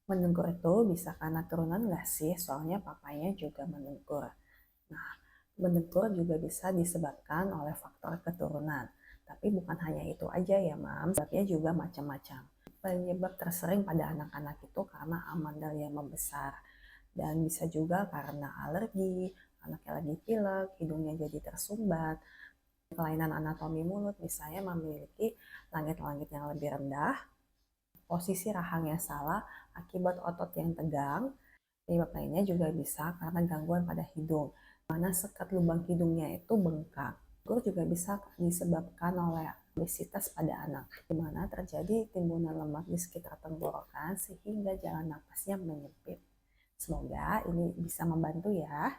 Mendengkur itu bisa karena turunan nggak sih? Soalnya papanya juga mendengkur. Nah, mendengkur juga bisa disebabkan oleh faktor keturunan. Tapi bukan hanya itu aja ya, Mam. Sebabnya juga macam-macam. Penyebab tersering pada anak-anak itu karena amandel yang membesar. Dan bisa juga karena alergi, anaknya lagi pilek, hidungnya jadi tersumbat, kelainan anatomi mulut, misalnya memiliki langit-langit yang lebih rendah, posisi rahangnya salah akibat otot yang tegang. Penyebab lainnya juga bisa karena gangguan pada hidung, mana sekat lubang hidungnya itu bengkak. Gugur juga bisa disebabkan oleh obesitas pada anak, di mana terjadi timbunan lemak di sekitar tenggorokan sehingga jalan napasnya menyempit. Semoga ini bisa membantu ya.